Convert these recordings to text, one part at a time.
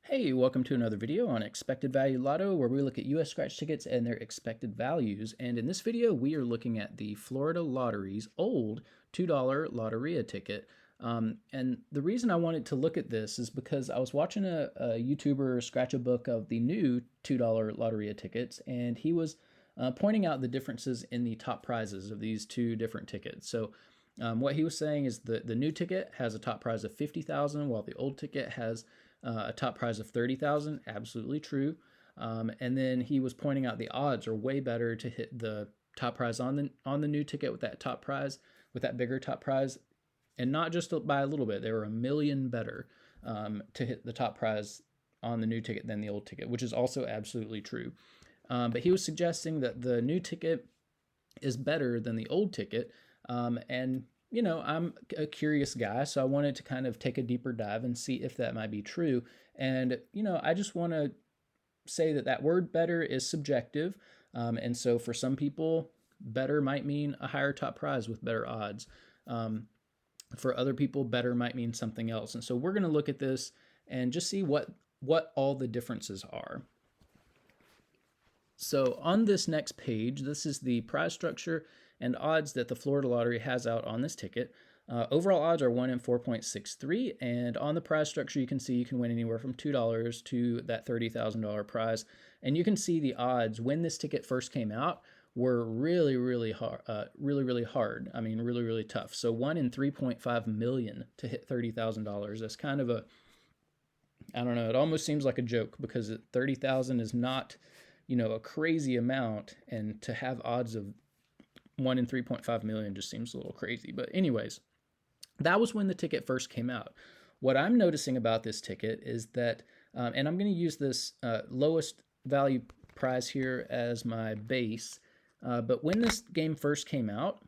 Hey, welcome to another video on Expected Value Lotto, where we look at US scratch tickets and their expected values. And in this video, we are looking at the Florida Lottery's old $2 Loteria ticket. And the reason I wanted to look at this is because I was watching a YouTuber scratch a book of the new $2 Loteria tickets, and he was pointing out the differences in the top prizes of these two different tickets. So what he was saying is the new ticket has a top prize of $50,000, while the old ticket has a top prize of $30,000. Absolutely true. And then he was pointing out the odds are way better to hit the top prize on the new ticket with that top prize, with that bigger top prize, and not just by a little bit. They were a million better to hit the top prize on the new ticket than the old ticket, which is also absolutely true. But he was suggesting that the new ticket is better than the old ticket, and I'm a curious guy, so I wanted to kind of take a deeper dive and see if that might be true. And I just want to say that that word better is subjective. And so for some people, better might mean a higher top prize with better odds. For other people, better might mean something else. And so we're going to look at this and just see what all the differences are. So on this next page, this is the prize structure and odds that the Florida Lottery has out on this ticket. Overall odds are 1 in 4.63, and on the prize structure, you can see you can win anywhere from $2 to that $30,000 prize. And you can see the odds when this ticket first came out were really hard, really hard. I mean, really tough. So 1 in 3.5 million to hit $30,000. That's kind of I don't know. It almost seems like a joke because 30,000 is not, a crazy amount, and to have odds of 1 in 3.5 million just seems a little crazy. But anyways, that was when the ticket first came out. What I'm noticing about this ticket is that, and I'm going to use this lowest value prize here as my base, but when this game first came out,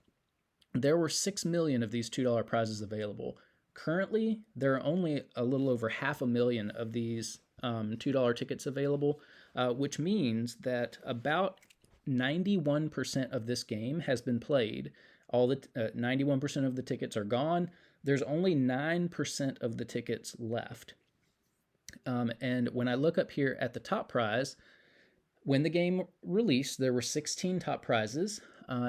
there were 6 million of these $2 prizes available. Currently, there are only a little over 500,000 of these $2 tickets available, which means that about 91% of this game has been played. All the 91% of the tickets are gone. There's only 9% of the tickets left. And when I look up here at the top prize, when the game released, there were 16 top prizes.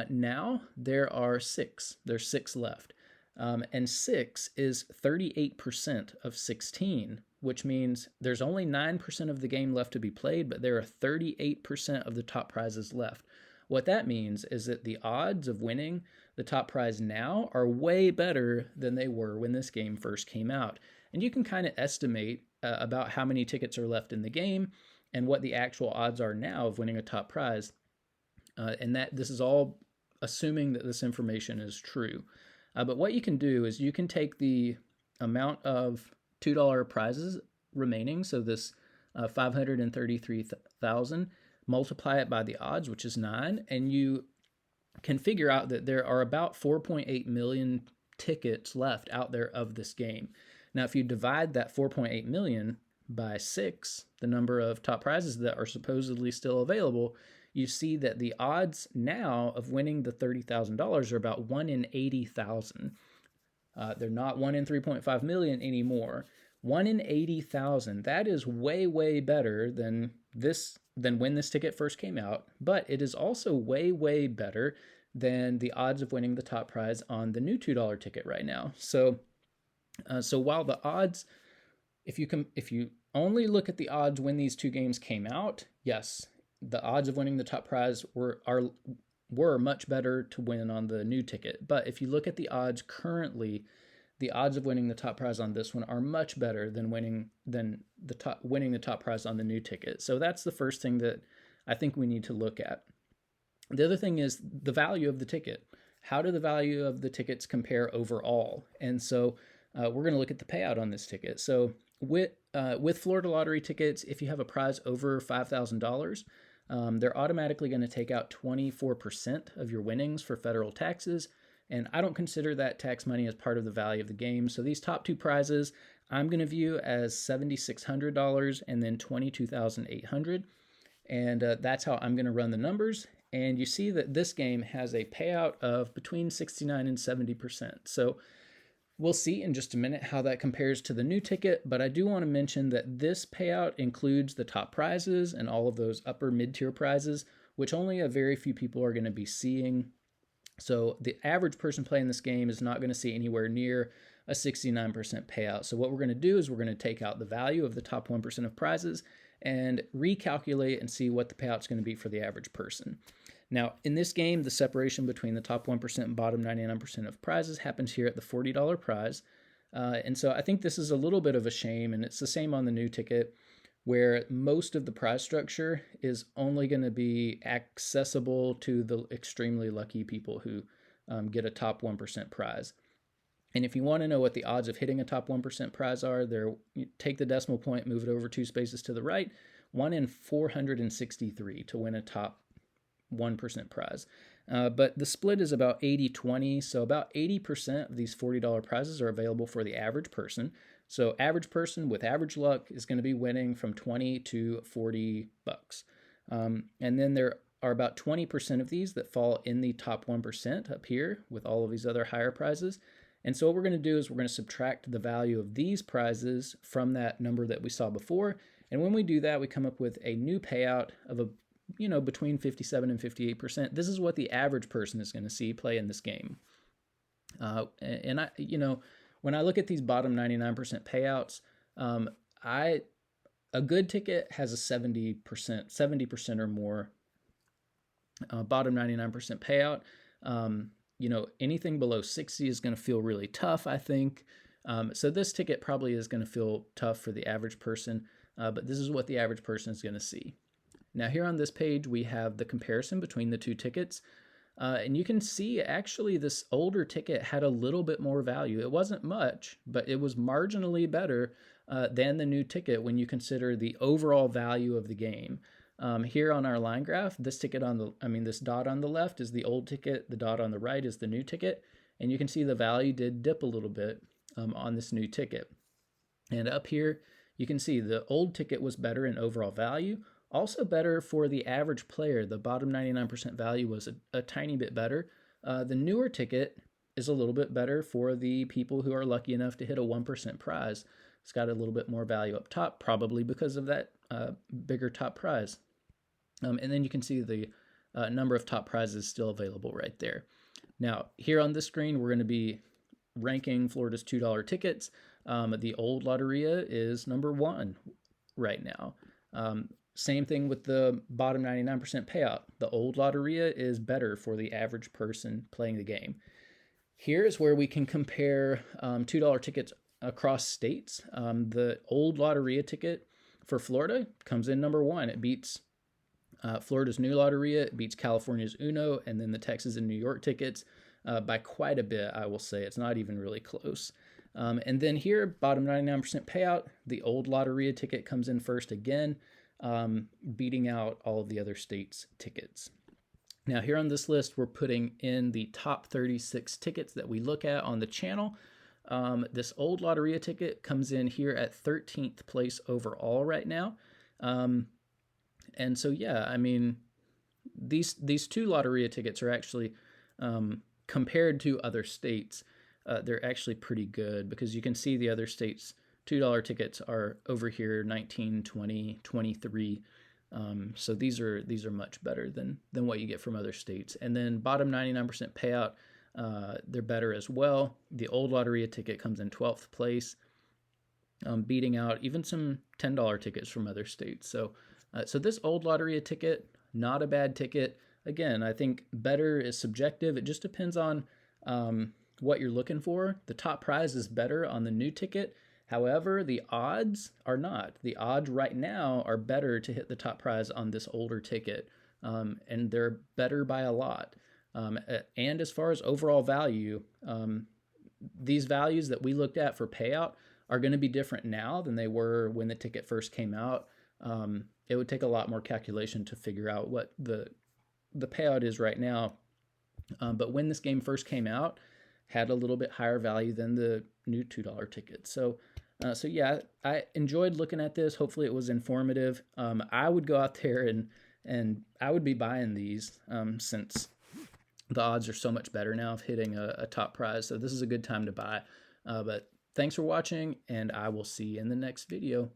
Now there are 6. There's 6 left. And 6 is 38% of 16, which means there's only 9% of the game left to be played, but there are 38% of the top prizes left. What that means is that the odds of winning the top prize now are way better than they were when this game first came out. And you can kind of estimate about how many tickets are left in the game and what the actual odds are now of winning a top prize. And that this is all assuming that this information is true. But what you can do is you can take the amount of $2 prizes remaining, so this 533,000, multiply it by the odds, which is 9, and you can figure out that there are about 4.8 million tickets left out there of this game. Now, if you divide that 4.8 million by 6, the number of top prizes that are supposedly still available, you see that the odds now of winning the $30,000 are about 1 in 80,000. They're not 1 in 3.5 million anymore. 1 in 80,000. That is way better than when this ticket first came out, but it is also way better than the odds of winning the top prize on the new $2 ticket right now. So while the odds, if you only look at the odds when these two games came out, yes, the odds of winning the top prize were much better to win on the new ticket. But if you look at the odds currently, the odds of winning the top prize on this one are much better than winning the top prize on the new ticket. So that's the first thing that I think we need to look at. The other thing is the value of the ticket. How do the value of the tickets compare overall? And so we're going to look at the payout on this ticket. So with Florida Lottery tickets, if you have a prize over $5,000, they're automatically going to take out 24% of your winnings for federal taxes. And I don't consider that tax money as part of the value of the game. So these top two prizes, I'm going to view as $7,600 and then $22,800. And that's how I'm going to run the numbers. And you see that this game has a payout of between 69 and 70%. So We'll see in just a minute how that compares to the new ticket, but I do want to mention that this payout includes the top prizes and all of those upper mid-tier prizes, which only a very few people are going to be seeing. So the average person playing this game is not going to see anywhere near a 69% payout. So what we're going to do is we're going to take out the value of the top 1% of prizes and recalculate and see what the payout's going to be for the average person. Now, in this game, the separation between the top 1% and bottom 99% of prizes happens here at the $40 prize. And so I think this is a little bit of a shame, and it's the same on the new ticket, where most of the prize structure is only going to be accessible to the extremely lucky people who get a top 1% prize. And if you want to know what the odds of hitting a top 1% prize are, you take the decimal point, move it over 2 spaces to the right, 1 in 463 to win a top 1% prize. But the split is about 80-20, so about 80% of these $40 prizes are available for the average person. So average person with average luck is going to be winning from 20 to 40 bucks. And then there are about 20% of these that fall in the top 1% up here with all of these other higher prizes. And so what we're going to do is we're going to subtract the value of these prizes from that number that we saw before. And when we do that, we come up with a new payout of between 57 and 58%. This is what the average person is going to see play in this game. And when I look at these bottom 99% payouts, a good ticket has a 70% or more bottom 99% payout. Anything below 60 is going to feel really tough, I think. So this ticket probably is going to feel tough for the average person, but this is what the average person is going to see. Now here on this page, we have the comparison between the two tickets. And you can see actually this older ticket had a little bit more value. It wasn't much, but it was marginally better than the new ticket when you consider the overall value of the game. Here on our line graph, this dot on the left is the old ticket, the dot on the right is the new ticket, and you can see the value did dip a little bit on this new ticket. And up here, you can see the old ticket was better in overall value, also better for the average player. The bottom 99% value was a tiny bit better. The newer ticket is a little bit better for the people who are lucky enough to hit a 1% prize. It's got a little bit more value up top, probably because of that bigger top prize. And then you can see the number of top prizes still available right there. Now, here on this screen, we're going to be ranking Florida's $2 tickets. The old Loteria is number 1 right now. Same thing with the bottom 99% payout. The old Loteria is better for the average person playing the game. Here's where we can compare $2 tickets across states. The old Loteria ticket for Florida comes in number 1. It beats Florida's new Loteria, it beats California's Uno, and then the Texas and New York tickets by quite a bit, I will say. It's not even really close. And then here, bottom 99% payout, the old Loteria ticket comes in first again, beating out all of the other states' tickets. Now here on this list, we're putting in the top 36 tickets that we look at on the channel. This old Loteria ticket comes in here at 13th place overall right now. And so, yeah, I mean, these two Loteria tickets are actually, compared to other states, they're actually pretty good because you can see the other states' $2 tickets are over here, 19, 20, 23. So these are much better than what you get from other states. And then bottom 99% payout, they're better as well. The old Loteria ticket comes in 12th place, beating out even some $10 tickets from other states. So this old Loteria ticket, not a bad ticket. Again, I think better is subjective. It just depends on what you're looking for. The top prize is better on the new ticket. However, the odds are not. The odds right now are better to hit the top prize on this older ticket, and they're better by a lot. And as far as overall value, these values that we looked at for payout are going to be different now than they were when the ticket first came out. It would take a lot more calculation to figure out what the payout is right now. But when this game first came out, had a little bit higher value than the new $2 ticket. So yeah, I enjoyed looking at this. Hopefully it was informative. I would go out there and I would be buying these since the odds are so much better now of hitting a top prize. So this is a good time to buy. But thanks for watching, and I will see you in the next video.